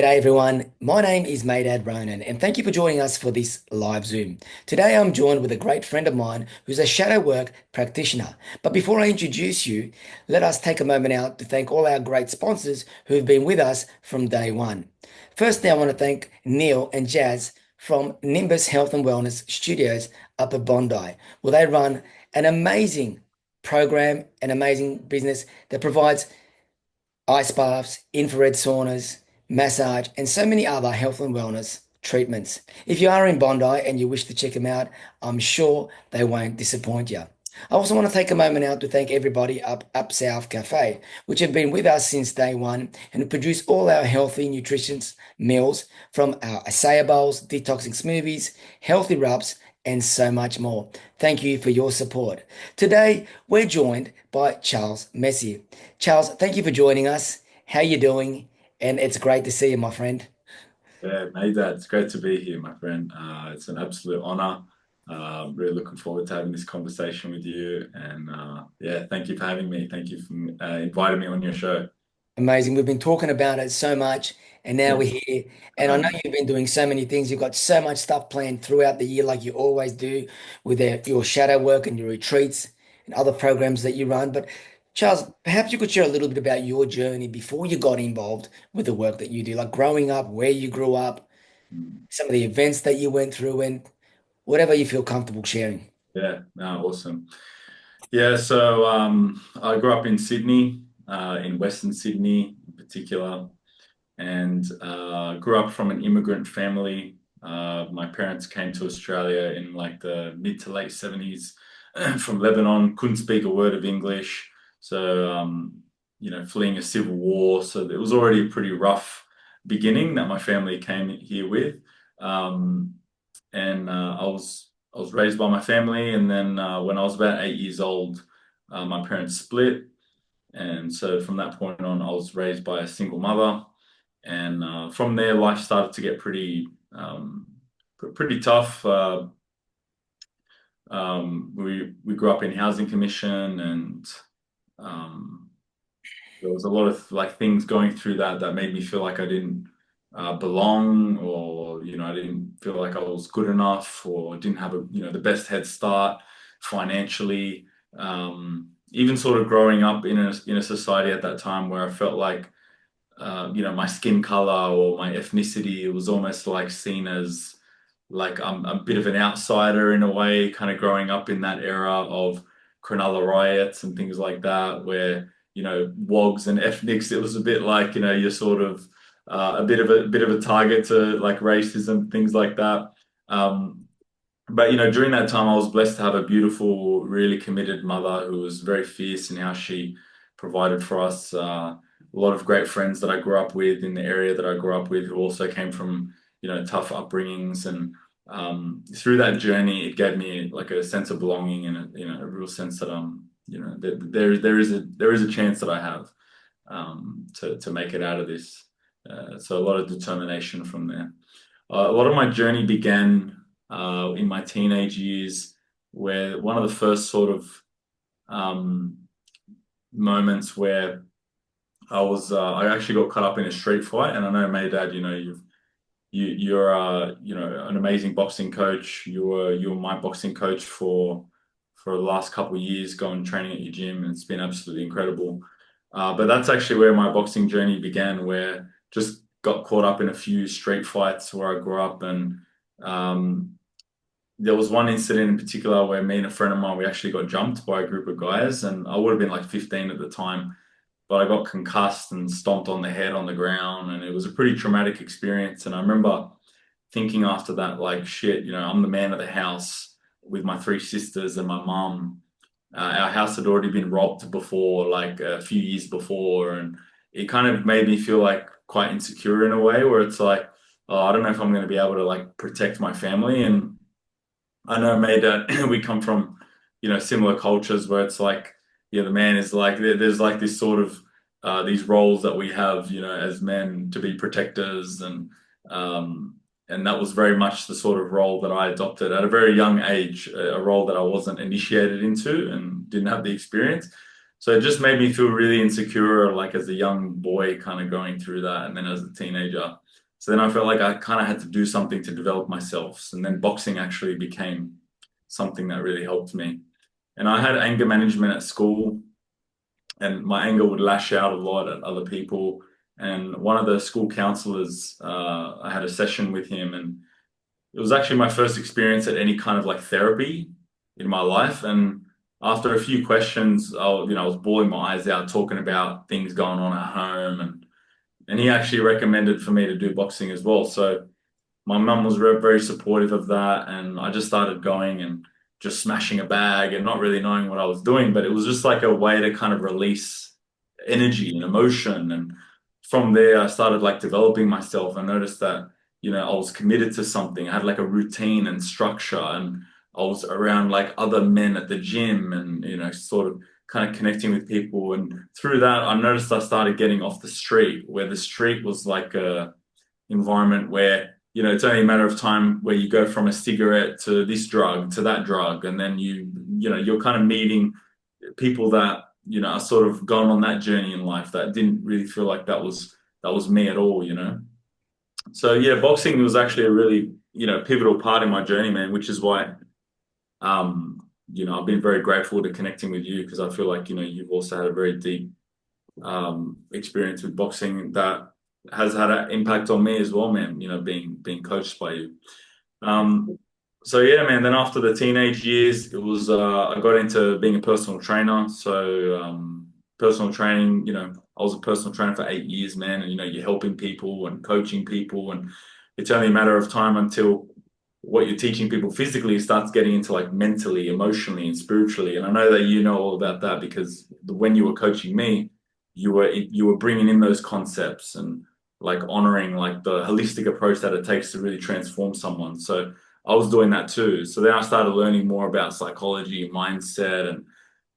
G'day everyone, my name is 𝙈𝙮𝙮, and thank you for joining us for this live Zoom. Today I'm joined with a great friend of mine who's a shadow work practitioner. But before I introduce you, let us take a moment out to thank all our great sponsors who've been with us from day one. Firstly, I want to thank Neil and Jazz from Nimbus Health and Wellness Studios up at Bondi. Well, they run an amazing program, an amazing business that provides ice baths, infrared saunas, massage, and so many other health and wellness treatments. If you are in Bondi and you wish to check them out, I'm sure they won't disappoint you. I also want to take a moment out to thank everybody up South Cafe, which have been with us since day one and produce all our healthy, nutritious meals from our acai bowls, detoxing smoothies, healthy rubs, and so much more. Thank you for your support. Today, we're joined by Charles Myssy. Charles, thank you for joining us. How you doing? And it's great to see you, my friend. Yeah, Dad, it's great to be here, my friend. It's an absolute honor. Really looking forward to having this conversation with you. And yeah, thank you for having me. Thank you for inviting me on your show. Amazing. We've been talking about it so much, and now Yeah. we're here. And I know Um, you've been doing so many things. You've got so much stuff planned throughout the year, like you always do with your shadow work and your retreats and other programs that you run. But Charles, perhaps you could share a little bit about your journey before you got involved with the work that you do, like growing up, where you grew up, some of the events that you went through, and whatever you feel comfortable sharing. yeah, no, awesome. Yeah, so I grew up in Sydney, in Western Sydney in particular, and grew up from an immigrant family. My parents came to Australia in like the mid to late 70s from Lebanon, couldn't speak a word of English. So, fleeing a civil war. So it was already a pretty rough beginning that my family came here with. Um, and I was raised by my family. And then when I was about 8 years old, my parents split. And so from that point on, I was raised by a single mother. And from there, life started to get pretty tough. We grew up in housing commission, and um, there was a lot of like things going through that made me feel like I didn't belong, or I didn't feel like I was good enough, or didn't have the best head start financially. Even sort of growing up in a society at that time where I felt like my skin color or my ethnicity, it was almost like seen as like I'm a bit of an outsider in a way, kind of growing up in that era of Cronulla riots and things like that, where, wogs and ethnics, it was a bit like, you're sort of a bit of a target to like racism, things like that. But during that time, I was blessed to have a beautiful, really committed mother who was very fierce in how she provided for us. A lot of great friends that I grew up with in the area that I grew up with, who also came from tough upbringings, and through that journey, it gave me like a sense of belonging, and a real sense that there is a chance that I have to make it out of this. So a lot of determination from there. A lot of my journey began in my teenage years, where one of the first sort of um, moments where I actually got caught up in a street fight. And I know, Dad, you're an amazing boxing coach. You were my boxing coach for the last couple of years, going training at your gym, and it's been absolutely incredible. But that's actually where my boxing journey began, where just got caught up in a few street fights where I grew up. And there was one incident in particular where me and a friend of mine, we actually got jumped by a group of guys, and I would have been like 15 at the time, but I got concussed and stomped on the head on the ground, and it was a pretty traumatic experience. And I remember thinking after that, like, shit, I'm the man of the house with my three sisters and my mom. Our house had already been robbed before, like a few years before, and it kind of made me feel like quite insecure in a way, where it's like, oh, I don't know if I'm going to be able to like protect my family. And I know, mate, that we come from, similar cultures where it's like, yeah, the man is like, there's like this sort of, these roles that we have, as men, to be protectors. And that was very much the sort of role that I adopted at a very young age, a role that I wasn't initiated into and didn't have the experience. So it just made me feel really insecure, like as a young boy kind of going through that. And then as a teenager. So then I felt like I kind of had to do something to develop myself. And then boxing actually became something that really helped me. And I had anger management at school, and my anger would lash out a lot at other people. And one of the school counselors, I had a session with him, and it was actually my first experience at any kind of like therapy in my life. And after a few questions, I was bawling my eyes out talking about things going on at home, and he actually recommended for me to do boxing as well. So my mum was very supportive of that, and I just started going and just smashing a bag and not really knowing what I was doing, but it was just like a way to kind of release energy and emotion. And from there, I started like developing myself. I noticed that, I was committed to something. I had like a routine and structure, and I was around like other men at the gym and, sort of kind of connecting with people. And through that, I noticed I started getting off the street, where the street was like a environment where it's only a matter of time where you go from a cigarette to this drug to that drug, and then you're kind of meeting people that are sort of gone on that journey in life that didn't really feel like that was me at all. So yeah, boxing was actually a really pivotal part in my journey, man, which is why I've been very grateful to connecting with you, because I feel like you've also had a very deep experience with boxing that has had an impact on me as well, man, being coached by you. Um, so yeah, man, then after the teenage years, it was I got into being a personal trainer. So personal training, I was a personal trainer for 8 years, man, and you're helping people and coaching people, and it's only a matter of time until what you're teaching people physically starts getting into like mentally, emotionally, and spiritually. And I know that you know all about that, because when you were coaching me, you were bringing in those concepts and like honoring like the holistic approach that it takes to really transform someone. So I was doing that too. So then I started learning more about psychology, mindset, and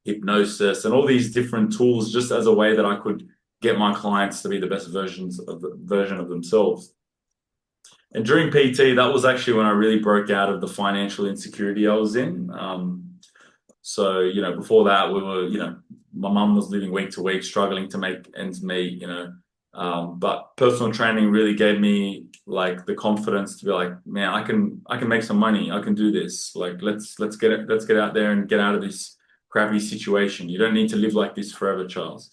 hypnosis, and all these different tools, just as a way that I could get my clients to be the best version of themselves. And during PT, that was actually when I really broke out of the financial insecurity I was in. So, before that, we were, my mum was living week to week, struggling to make ends meet. But personal training really gave me like the confidence to be like, man, I can make some money. I can do this. Like, let's get out there and get out of this crappy situation. You don't need to live like this forever, Charles.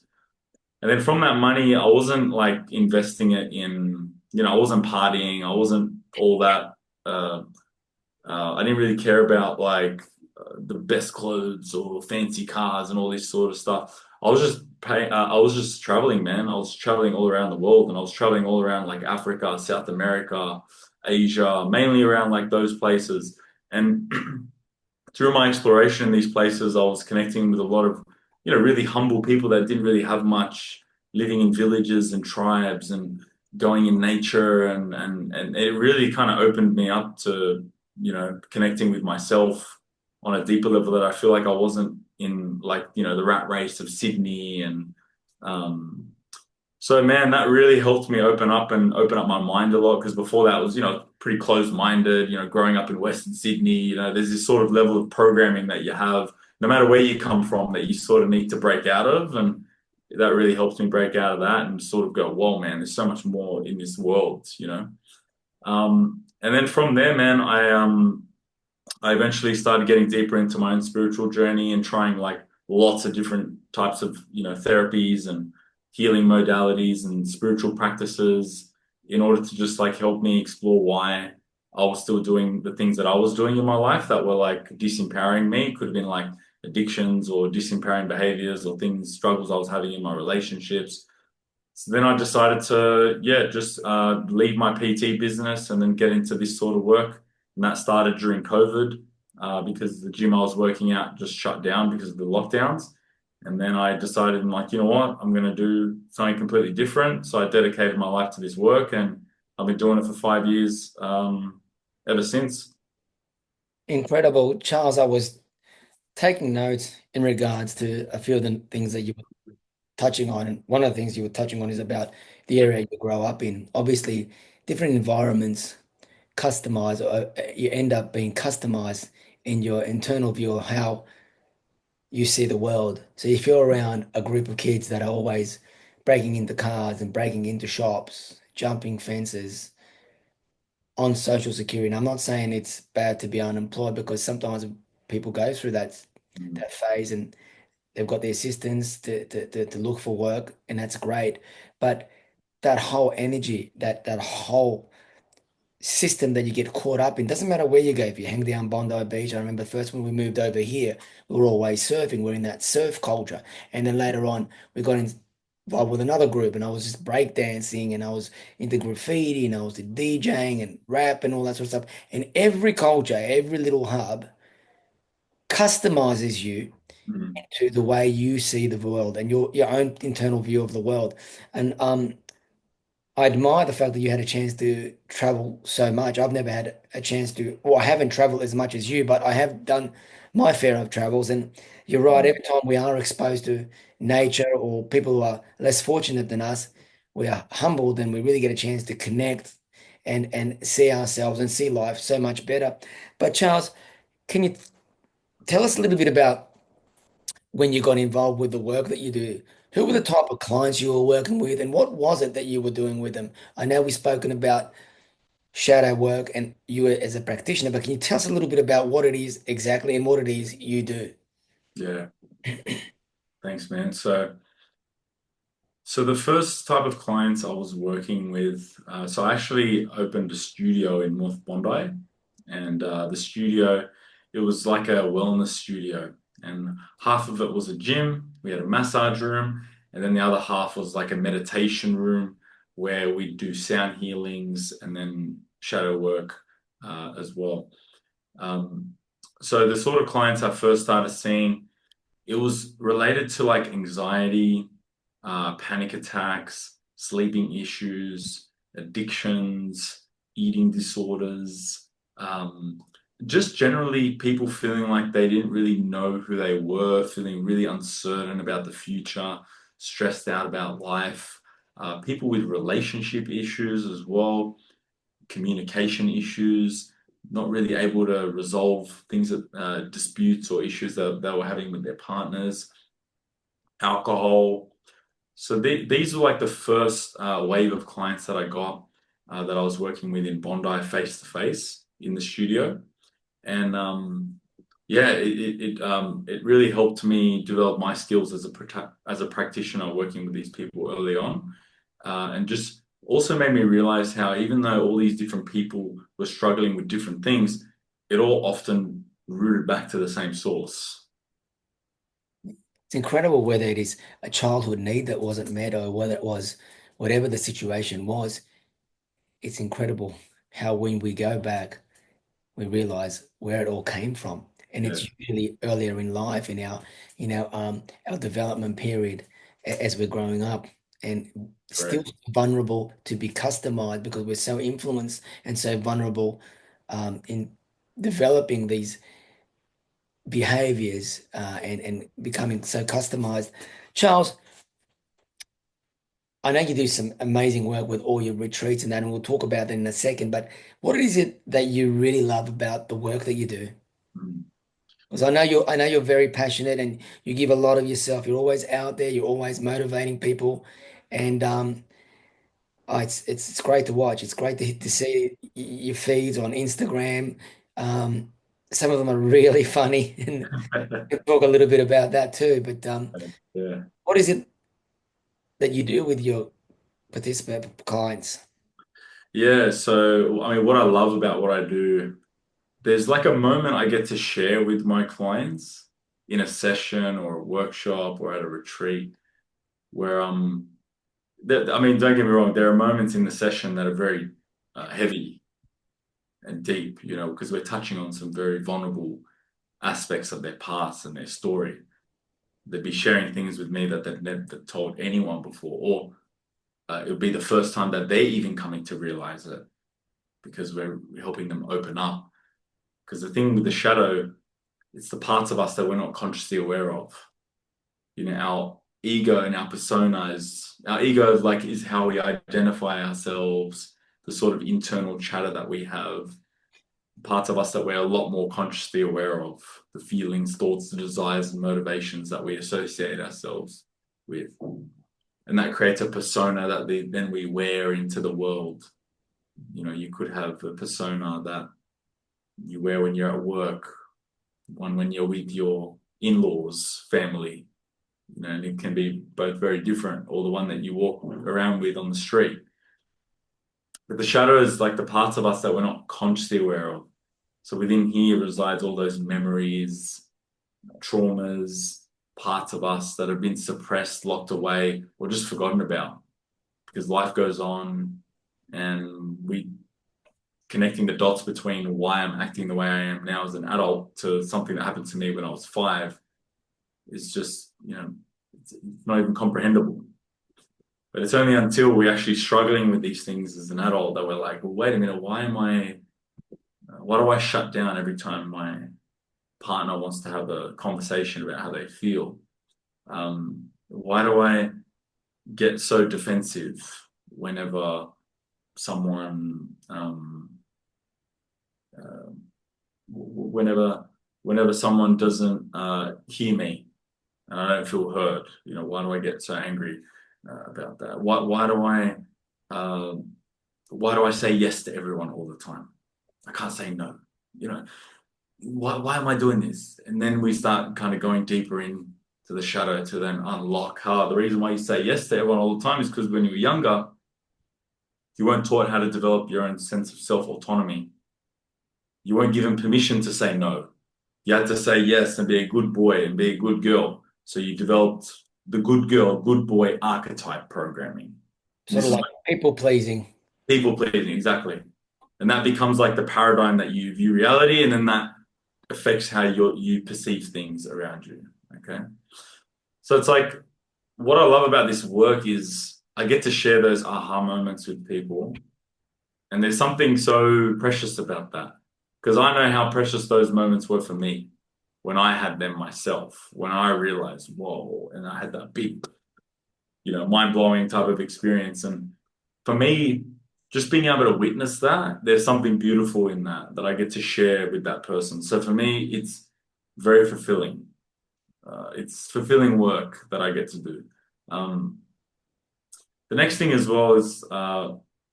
And then from that money, I wasn't like investing it in, I wasn't partying. I wasn't all that. I didn't really care about like the best clothes or fancy cars and all this sort of stuff. I was just traveling, man. I was traveling all around the world, and I was traveling all around like Africa, South America, Asia, mainly around like those places. And through my exploration in these places, I was connecting with a lot of, really humble people that didn't really have much, living in villages and tribes and going in nature. And it really kind of opened me up to, connecting with myself on a deeper level, that I feel like I wasn't in like, the rat race of Sydney. And um, so, man, that really helped me open up my mind a lot, because before that was, pretty closed-minded, growing up in Western Sydney, there's this sort of level of programming that you have, no matter where you come from, that you sort of need to break out of. And that really helps me break out of that and sort of go, whoa, man, there's so much more in this world. And then from there, man, I eventually started getting deeper into my own spiritual journey and trying like lots of different types of, therapies and healing modalities and spiritual practices, in order to just like help me explore why I was still doing the things that I was doing in my life that were like disempowering me. It could have been like addictions or disempowering behaviors or struggles I was having in my relationships. So then I decided to, yeah, just leave my PT business and then get into this sort of work. And that started during COVID, because the gym I was working at just shut down because of the lockdowns. And then I decided, I'm like, you know what, I'm going to do something completely different. So I dedicated my life to this work, and I've been doing it for 5 years, ever since. Incredible. Charles, I was taking notes in regards to a few of the things that you were touching on. And one of the things you were touching on is about the area you grow up in. Obviously, different environments customize, or you end up being customized in your internal view of how you see the world. So if you're around a group of kids that are always breaking into cars and breaking into shops, jumping fences, on social security. And I'm not saying it's bad to be unemployed because sometimes people go through Mm, that phase and they've got the assistants to look for work, and that's great. But that whole energy, that whole system that you get caught up in. Doesn't matter where you go. If you hang down Bondi Beach, I remember first when we moved over here, we were always surfing. We're in that surf culture. And then later on, we got involved with another group and I was just breakdancing and I was into graffiti and I was DJing and rap and all that sort of stuff. And every culture, every little hub customizes you mm, to the way you see the world and your own internal view of the world. And I admire the fact that you had a chance to travel so much. I've never had a chance to, well, I haven't traveled as much as you, but I have done my fair of travels. And you're right, mm. every time we are exposed to nature or people who are less fortunate than us, we are humbled and we really get a chance to connect and see ourselves and see life so much better. But Charles, can you tell us a little bit about when you got involved with the work that you do? Who were the type of clients you were working with, and what was it that you were doing with them? I know we've spoken about shadow work and you as a practitioner, but can you tell us a little bit about what it is exactly and what it is you do? Yeah, thanks, man. So the first type of clients I was working with, so I actually opened a studio in North Bondi, and the studio, it was like a wellness studio, and half of it was a gym. We had a massage room, and then the other half was like a meditation room where we do sound healings and then shadow work as well. Um, so the sort of clients I first started seeing, it was related to like anxiety, panic attacks, sleeping issues, addictions, eating disorders, just generally people feeling like they didn't really know who they were, feeling really uncertain about the future, stressed out about life, people with relationship issues as well, communication issues, not really able to resolve things that disputes or issues that they were having with their partners, alcohol. So these were like the first wave of clients that I got that I was working with in Bondi face to face in the studio, and yeah, it really helped me develop my skills as as a practitioner working with these people early on, and just also made me realize how even though all these different people were struggling with different things, it all often rooted back to the same source. It's incredible whether it is a childhood need that wasn't met or whether it was whatever the situation was. It's incredible how when we go back, we realize where it all came from. And Yeah, it's usually earlier in life our development period as we're growing up and still correct. vulnerable to be customized because we're so influenced and so vulnerable in developing these behaviors and becoming so customized. Charles, I know you do some amazing work with all your retreats and that, and we'll talk about that in a second, but what is it that you really love about the work that you do? Mm. Because I know you're very passionate and you give a lot of yourself. You're always out there. You're always motivating people, and it's great to watch. It's great to see your feeds on Instagram. Um, some of them are really funny, and we'll talk a little bit about that too. But Yeah. what is it that you do with your participant clients? Yeah, so I mean, what I love about what I do, there's like a moment I get to share with my clients in a session or a workshop or at a retreat where I mean, don't get me wrong, there are moments in the session that are very heavy and deep, you know, because we're touching on some very vulnerable aspects of their past and their story. They'd be sharing things with me that they've never told anyone before, or it would be the first time that they're even coming to realize it because we're helping them open up. Because the thing with the shadow, it's the parts of us that we're not consciously aware of. You know, our ego and our persona is our ego is like is how we identify ourselves, the sort of internal chatter that we have, parts of us that we're a lot more consciously aware of, the feelings, thoughts, the desires, and motivations that we associate ourselves with. And that creates a persona that then we wear into the world. You could have a persona that you wear when you're at work, one when you're with your in-laws, family, and it can be both very different, or the one that you walk around with on the street. But the shadow is like the parts of us that we're not consciously aware of. So within here resides all those memories, traumas, parts of us that have been suppressed, locked away, or just forgotten about because life goes on and we connecting the dots between why I'm acting the way I am now as an adult to something that happened to me when I was 5 is just, it's not even comprehensible. But it's only until we're actually struggling with these things as an adult that we're like, well, wait a minute, why do I shut down every time my partner wants to have a conversation about how they feel? Why do I get so defensive whenever someone, whenever someone doesn't hear me and I don't feel heard? Why do I get so angry about that? Why do I say yes to everyone all the time? I can't say no. Why am I doing this? And then we start kind of going deeper into the shadow to then unlock the reason why you say yes to everyone all the time is because when you were younger, you weren't taught how to develop your own sense of self-autonomy. You weren't given permission to say no. You had to say yes and be a good boy and be a good girl. So you developed the good girl, good boy archetype programming. Sort of like people pleasing. People pleasing, exactly. And that becomes like the paradigm that you view reality, and then that affects how you perceive things around you. Okay. So it's like what I love about this work is I get to share those aha moments with people. And there's something so precious about that because I know how precious those moments were for me when I had them myself, when I realized, whoa, and I had that big, mind-blowing type of experience. And for me, just being able to witness that, there's something beautiful in that I get to share with that person. So for me, it's very fulfilling. It's fulfilling work that I get to do. The next thing as well is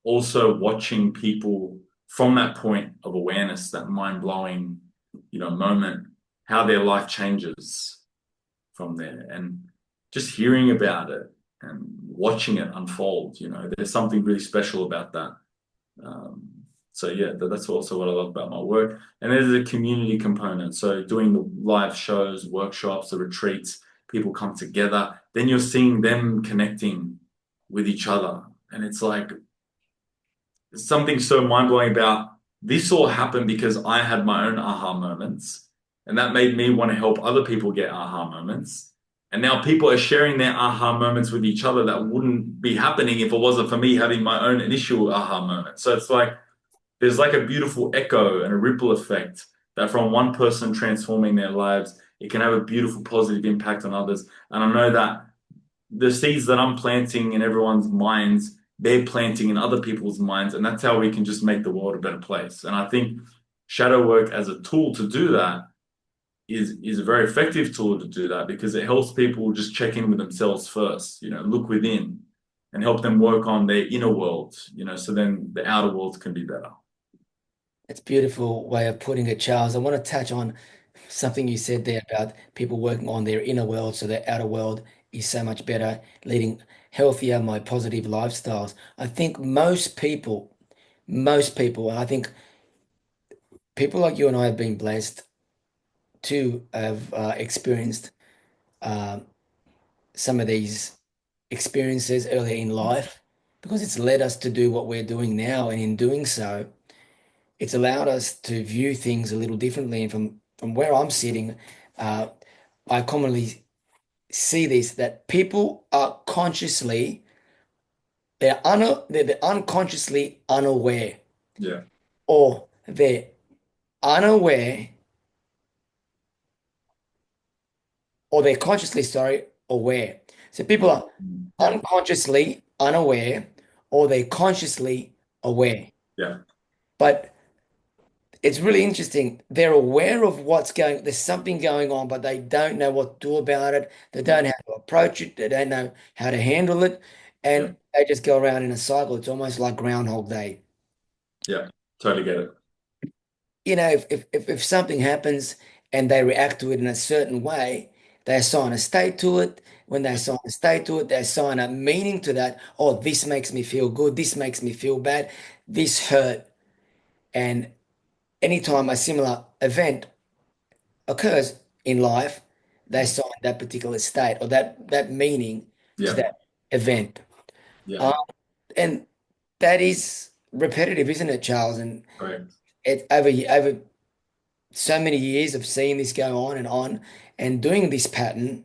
also watching people from that point of awareness, that mind-blowing, moment, how their life changes from there, and just hearing about it and watching it unfold. There's something really special about that. So yeah, that's also what I love about my work. And there's a community component. So doing the live shows, workshops, the retreats, people come together, then you're seeing them connecting with each other. And it's like something so mind-blowing about this all happened because I had my own aha moments. And that made me want to help other people get aha moments. And now people are sharing their aha moments with each other that wouldn't be happening if it wasn't for me having my own initial aha moment. So it's like there's like a beautiful echo and a ripple effect that from one person transforming their lives, it can have a beautiful positive impact on others. And I know that the seeds that I'm planting in everyone's minds, they're planting in other people's minds. And that's how we can just make the world a better place. And I think shadow work as a tool to do that is a very effective tool to do that because it helps people just check in with themselves first, look within and help them work on their inner world, so then the outer world can be better. It's a beautiful way of putting it, Charles. I want to touch on something you said there about people working on their inner world so their outer world is so much better, leading healthier, more positive lifestyles. I think and I think people like you and I have been blessed to have experienced uh, some of these experiences earlier in life because it's led us to do what we're doing now. And in doing so, it's allowed us to view things a little differently. And from where I'm sitting, I commonly see this that people are they're unconsciously unaware, Yeah. or they're unaware, or they're consciously, sorry, aware. So people are unconsciously unaware, or they're consciously aware. Yeah. But it's really interesting. They're aware of there's something going on, but they don't know what to do about it. They don't know how to approach it. They don't know how to handle it. Yeah. And they just go around in a cycle. It's almost like Groundhog Day. Yeah, totally get it. You know, if something happens and they react to it in a certain way, they assign a state to it. When they assign a state to it, they assign a meaning to that. Oh, this makes me feel good. This makes me feel bad. This hurt. And anytime a similar event occurs in life, they assign that particular state or that meaning to Yeah, that event. yeah, Um, and that is repetitive, isn't it, Charles? And correct. it over so many years of seeing this go on and doing this pattern,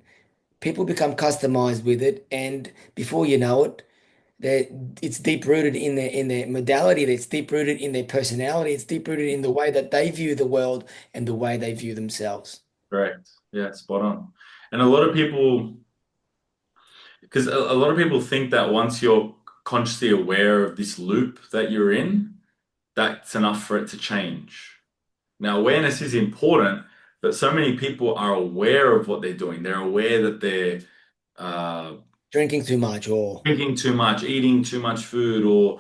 people become customized with it, and before you know it, they it's deep rooted in their modality, it's deep rooted in their personality, it's deep rooted in the way that they view the world and the way they view themselves. Correct. Yeah, spot on. And a lot of people, because a lot of people think that once you're consciously aware of this loop that you're in, that's enough for it to change. Now, awareness is important, but so many people are aware of what they're doing. They're aware that they're uh, Drinking too much or drinking too much, eating too much food, or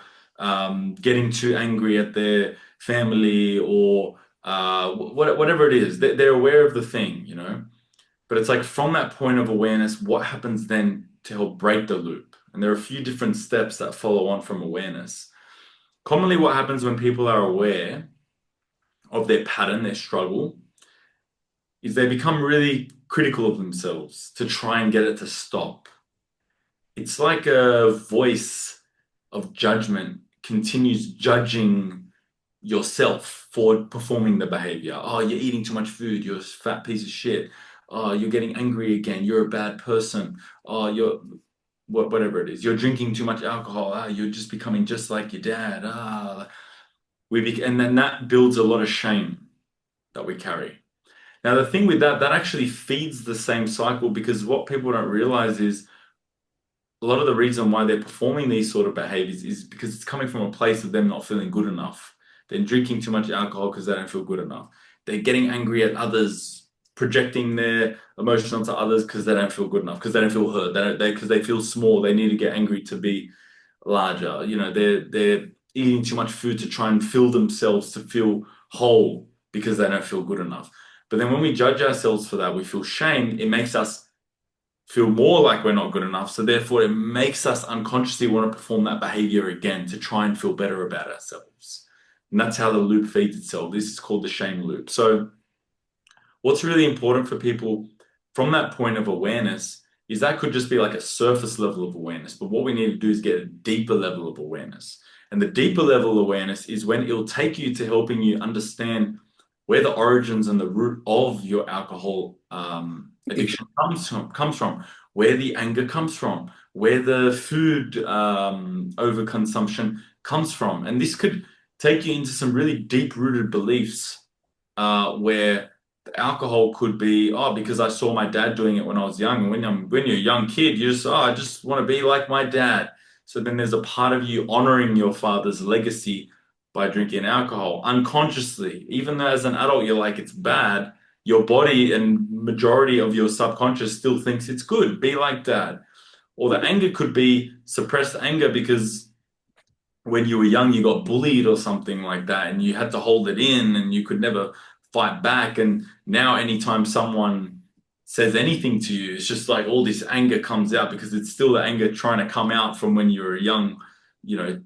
getting too angry at their family, or whatever it is. They're aware of the thing, you know. But it's like from that point of awareness, what happens then to help break the loop? And there are a few different steps that follow on from awareness. Commonly, what happens when people are aware of their pattern, their struggle, is they become really critical of themselves to try and get it to stop. It's like a voice of judgment continues judging yourself for performing the behavior. Oh, you're eating too much food. You're a fat piece of shit. Oh, you're getting angry again. You're a bad person. Oh, you're whatever it is. You're drinking too much alcohol. Ah, you're just becoming just like your dad. Ah, and then that builds a lot of shame that we carry. Now, the thing with that, that actually feeds the same cycle because what people don't realize is a lot of the reason why they're performing these sort of behaviors is because it's coming from a place of them not feeling good enough. They're drinking too much alcohol because they don't feel good enough. They're getting angry at others, projecting their emotion onto others because they don't feel good enough, because they don't feel heard. Because they feel small. They need to get angry to be larger. You know, they're eating too much food to try and fill themselves to feel whole because they don't feel good enough. But then when we judge ourselves for that, we feel shame. It makes us feel more like we're not good enough. So therefore, it makes us unconsciously want to perform that behavior again to try and feel better about ourselves. And that's how the loop feeds itself. This is called the shame loop. So what's really important for people from that point of awareness is that could just be like a surface level of awareness. But what we need to do is get a deeper level of awareness. And the deeper level of awareness is when it'll take you to helping you understand where the origins and the root of your alcohol addiction comes from, where the anger comes from, where the food overconsumption comes from. And this could take you into some really deep-rooted beliefs where the alcohol could be, oh, because I saw my dad doing it when I was young. And when you're a young kid, you just, oh, I just want to be like my dad. So then there's a part of you honoring your father's legacy by drinking alcohol unconsciously. Even though as an adult you're like, it's bad, your body and majority of your subconscious still thinks it's good. Be like dad. Or the anger could be suppressed anger because when you were young, you got bullied or something like that, and you had to hold it in and you could never fight back. And now, anytime someone says anything to you, it's just like all this anger comes out because it's still the anger trying to come out from when you were young, you know,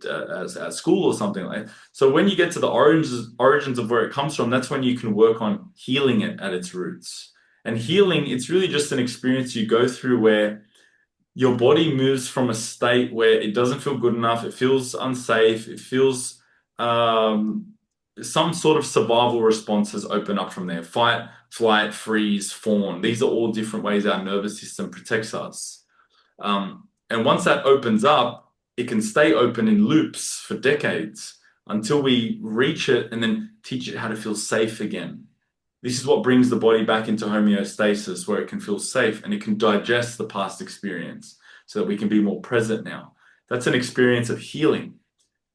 at school or something like that. So when you get to the origins of where it comes from, that's when you can work on healing it at its roots. And healing, it's really just an experience you go through where your body moves from a state where it doesn't feel good enough, it feels unsafe, it feels some sort of survival response has opened up from there. Fight, flight, freeze, fawn. These are all different ways our nervous system protects us. And once that opens up, it can stay open in loops for decades until we reach it and then teach it how to feel safe again. This is what brings the body back into homeostasis, where it can feel safe and it can digest the past experience so that we can be more present now. That's an experience of healing.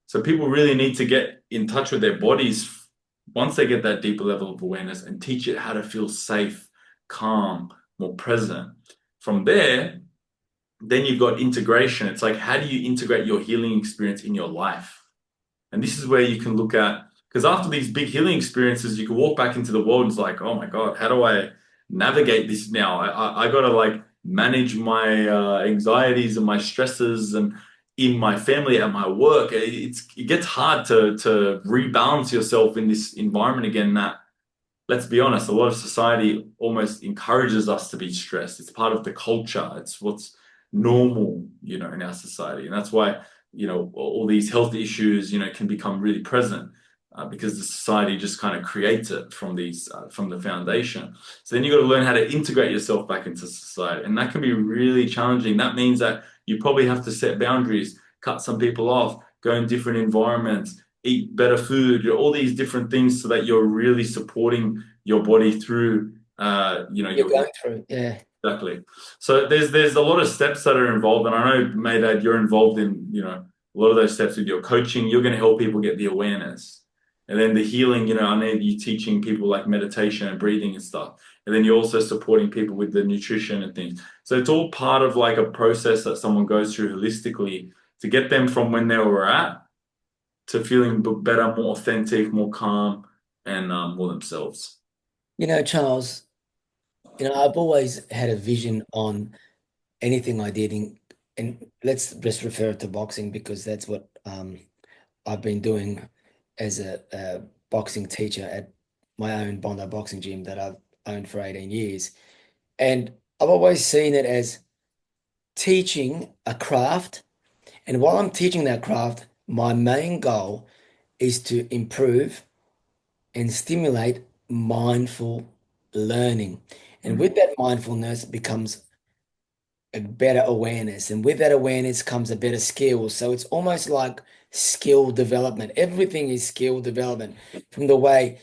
So people really need to get in touch with their bodies once they get that deeper level of awareness and teach it how to feel safe, calm, more present. From there, then you've got integration. It's like, how do you integrate your healing experience in your life? And this is where you can look at, because after these big healing experiences, you can walk back into the world and it's like, oh my God, how do I navigate this now? I got to like manage my anxieties and my stresses and in my family, at my work. It gets hard to rebalance yourself in this environment again that, let's be honest, a lot of society almost encourages us to be stressed. It's part of the culture. It's what's normal, in our society. And that's why, all these health issues, can become really present because the society just kind of creates it from from the foundation. So then you got to learn how to integrate yourself back into society. And that can be really challenging. That means that you probably have to set boundaries, cut some people off, go in different environments, eat better food, all these different things so that you're really supporting your body through, You're going through. Yeah. exactly. So there's a lot of steps that are involved, and I know, Maydad, you're involved in, a lot of those steps with your coaching. You're going to help people get the awareness. And then the healing, I know you teaching people like meditation and breathing and stuff. And then you're also supporting people with the nutrition and things. So it's all part of like a process that someone goes through holistically to get them from when they were at to feeling better, more authentic, more calm, and more themselves. Charles, I've always had a vision on anything I did and let's just refer it to boxing because that's what I've been doing as a boxing teacher at my own Bondi boxing gym that I've owned for 18 years. And I've always seen it as teaching a craft. And while I'm teaching that craft, my main goal is to improve and stimulate mindful learning. And Mm. with that mindfulness becomes a better awareness. And with that awareness comes a better skill. So it's almost like skill development. Everything is skill development from the way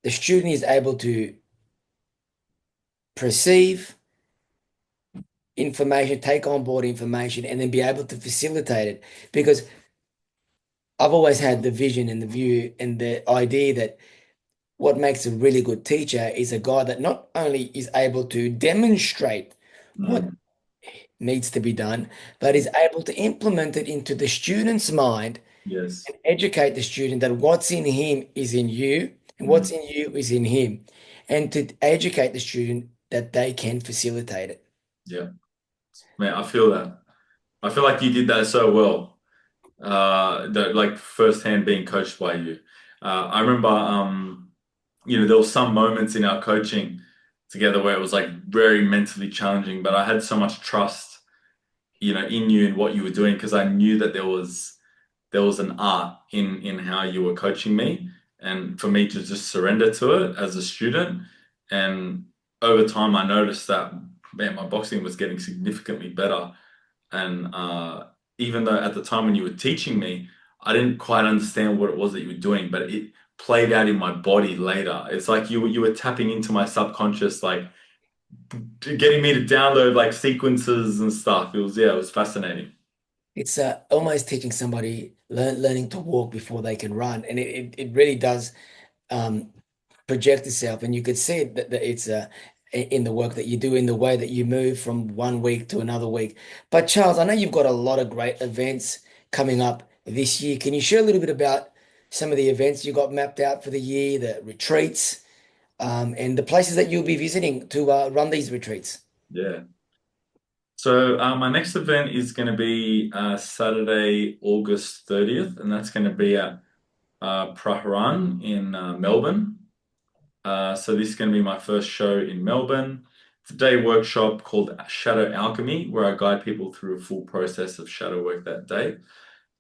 the student is able to perceive information, take on board information, and then be able to facilitate it. Because I've always had the vision and the view and the idea that what makes a really good teacher is a guy that not only is able to demonstrate what Mm. needs to be done, but is able to implement it into the student's mind Yes. and educate the student that what's in him is in you and what's Mm. in you is in him, and to educate the student that they can facilitate it. Yeah. Man, I feel that. I feel like you did that so well. Like firsthand being coached by you. I remember, there were some moments in our coaching together where it was like very mentally challenging, but I had so much trust, in you and what you were doing because I knew that there was an art in how you were coaching me, and for me to just surrender to it as a student. And over time, I noticed that, man, my boxing was getting significantly better. And even though at the time when you were teaching me, I didn't quite understand what it was that you were doing, but it played out in my body later. It's like you were tapping into my subconscious, like getting me to download like sequences and stuff. It was fascinating. It's almost teaching somebody learning to walk before they can run, and it really does um, project itself, and you could see it, that it's in the work that you do, in the way that you move from one week to another week. But Charles, I know you've got a lot of great events coming up this year. Can you share a little bit about some of the events you got mapped out for the year, the retreats, and the places that you'll be visiting to run these retreats? Yeah. So my next event is going to be Saturday, August 30th, and that's going to be at Praharan in Melbourne. So this is going to be my first show in Melbourne. It's a day workshop called Shadow Alchemy, where I guide people through a full process of shadow work that day.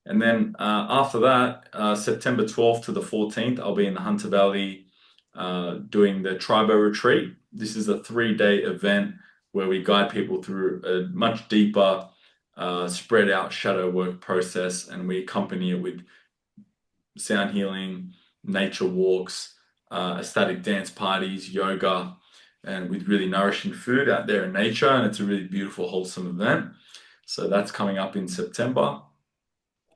And then after that, September 12th to the 14th, I'll be in the Hunter Valley doing the Tribo Retreat. This is a 3-day event where we guide people through a much deeper, spread out shadow work process, and we accompany it with sound healing, nature walks, ecstatic dance parties, yoga, and with really nourishing food out there in nature. And it's a really beautiful, wholesome event. So that's coming up in September.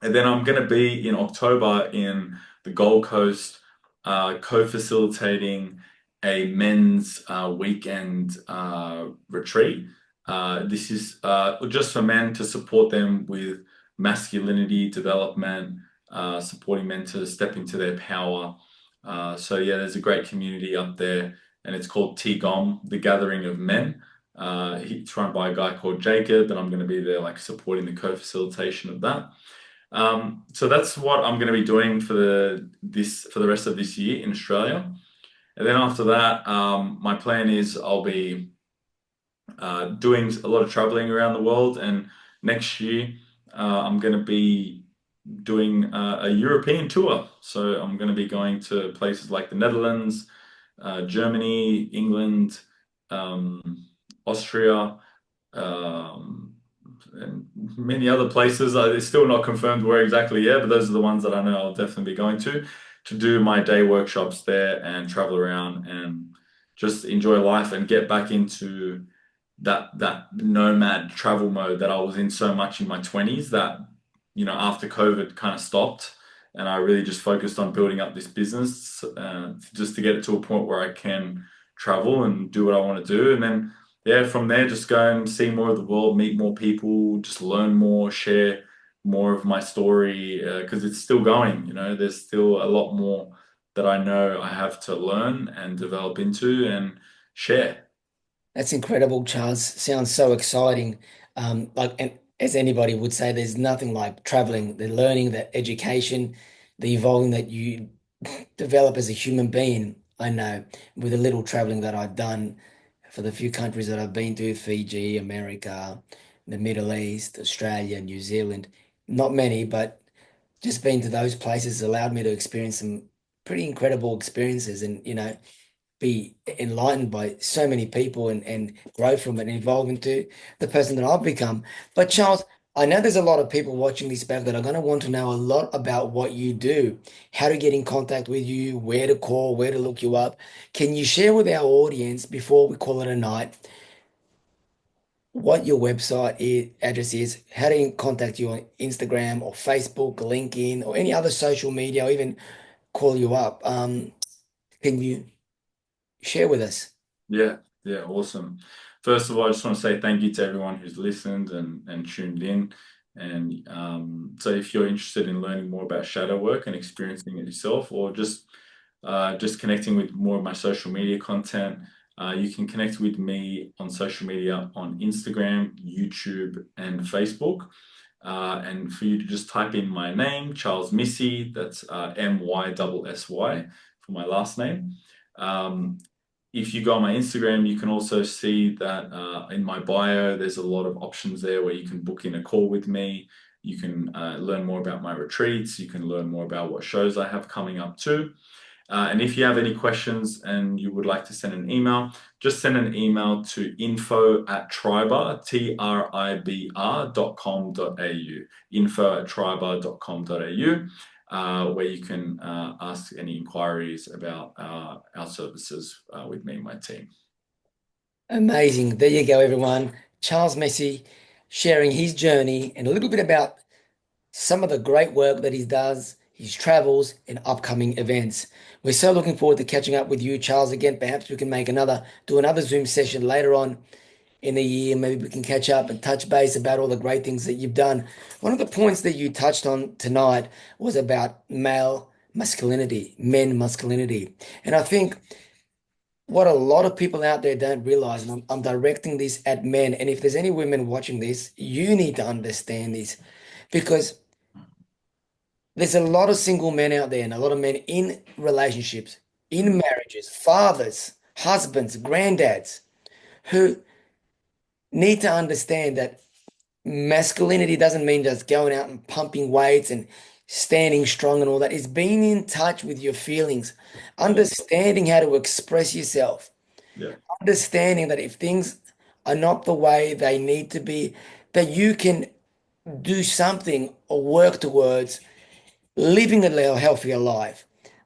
And then I'm going to be in October in the Gold Coast, co-facilitating a men's weekend retreat. This is just for men to support them with masculinity development, supporting mentors step into their power. So yeah, there's a great community up there, and it's called 𝙇𝙤𝙬𝙗, the Gathering of Men. It's run by a guy called Jacob, and I'm going to be there like supporting the co-facilitation of that. So that's what I'm going to be doing for the rest of this year in Australia. And then after that, my plan is I'll be doing a lot of traveling around the world. And next year, I'm going to be doing a European tour. So I'm going to be going to places like the Netherlands, Germany, England, Austria, and many other places. It's still not confirmed where exactly yet, but those are the ones that I know I'll definitely be going to do my day workshops there and travel around and just enjoy life and get back into that nomad travel mode that I was in so much in my 20s that, after COVID kind of stopped, and I really just focused on building up this business just to get it to a point where I can travel and do what I want to do. And then, yeah, from there, just go and see more of the world, meet more people, just learn more, share more of my story, because it's still going, there's still a lot more that I know I have to learn and develop into and share. That's incredible, Charles. Sounds so exciting. And as anybody would say, there's nothing like traveling, the learning, the education, the evolving that you develop as a human being. I know with the little traveling that I've done for the few countries that I've been to, Fiji, America, the Middle East, Australia, New Zealand, not many, but just being to those places allowed me to experience some pretty incredible experiences and, be enlightened by so many people and grow from it and evolve into the person that I've become. But Charles, I know there's a lot of people watching this back that are going to want to know a lot about what you do, how to get in contact with you, where to call, where to look you up. Can you share with our audience before we call it a night what your address is, how to contact you on Instagram or Facebook, LinkedIn, or any other social media, or even call you up? Can you share with us? Yeah, yeah, awesome. First of all, I just want to say thank you to everyone who's listened and tuned in. And so if you're interested in learning more about shadow work and experiencing it yourself, or just connecting with more of my social media content, you can connect with me on social media on Instagram, YouTube, and Facebook. And for you to just type in my name, Charles Myssy, that's Myssy for my last name. If you go on my Instagram, you can also see that in my bio, there's a lot of options there where you can book in a call with me. You can learn more about my retreats. You can learn more about what shows I have coming up too. And if you have any questions and you would like to send an email, just send an email to info@tribr, tribr.com.au, info@tribr.com.au, where you can ask any inquiries about our services with me and my team. Amazing. There you go, everyone. Charles Myssy sharing his journey and a little bit about some of the great work that he does, his travels, and upcoming events. We're so looking forward to catching up with you, Charles, again. Perhaps we can do another Zoom session later on in the year. Maybe we can catch up and touch base about all the great things that you've done. One of the points that you touched on tonight was about male masculinity, men masculinity. And I think what a lot of people out there don't realize, and I'm directing this at men, and if there's any women watching this, you need to understand this because there's a lot of single men out there and a lot of men in relationships, in marriages, fathers, husbands, granddads, who need to understand that masculinity doesn't mean just going out and pumping weights and standing strong and all that. It's being in touch with your feelings, understanding how to express yourself, Yeah, understanding that if things are not the way they need to be, that you can do something or work towards living a healthier life,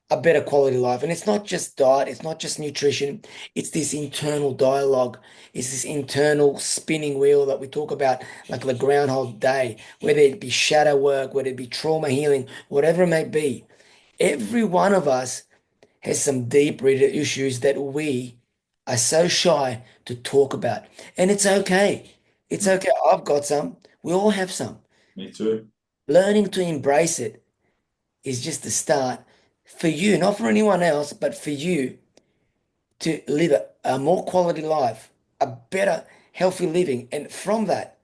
a better quality life. And it's not just diet, it's not just nutrition, it's this internal dialogue, it's this internal spinning wheel that we talk about, like the Groundhog Day, whether it be shadow work, whether it be trauma healing, whatever it may be. Every one of us has some deep-rooted issues that we are so shy to talk about. And it's okay. It's okay. I've got some. We all have some. me too. Learning to embrace it is just the start for you, not for anyone else, but for you to live a more quality life, a better, healthy living. And from that,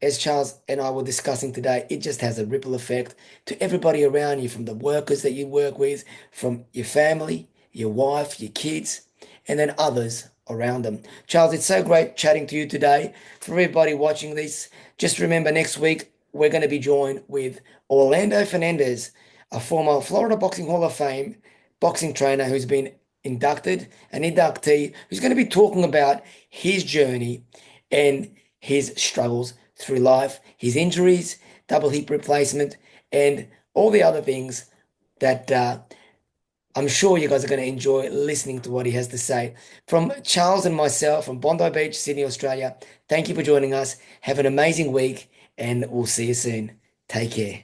as Charles and I were discussing today, it just has a ripple effect to everybody around you, from the workers that you work with, from your family, your wife, your kids, and then others around them. Charles, it's so great chatting to you today. For everybody watching this, just remember next week we're going to be joined with Orlando Fernandez, a former Florida Boxing Hall of Fame boxing trainer who's been inducted, an inductee, who's going to be talking about his journey and his struggles through life, his injuries, double hip replacement, and all the other things that I'm sure you guys are going to enjoy listening to what he has to say. From Charles and myself from Bondi Beach, Sydney, Australia, thank you for joining us. Have an amazing week, and we'll see you soon. Take care.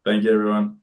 Thank you, everyone.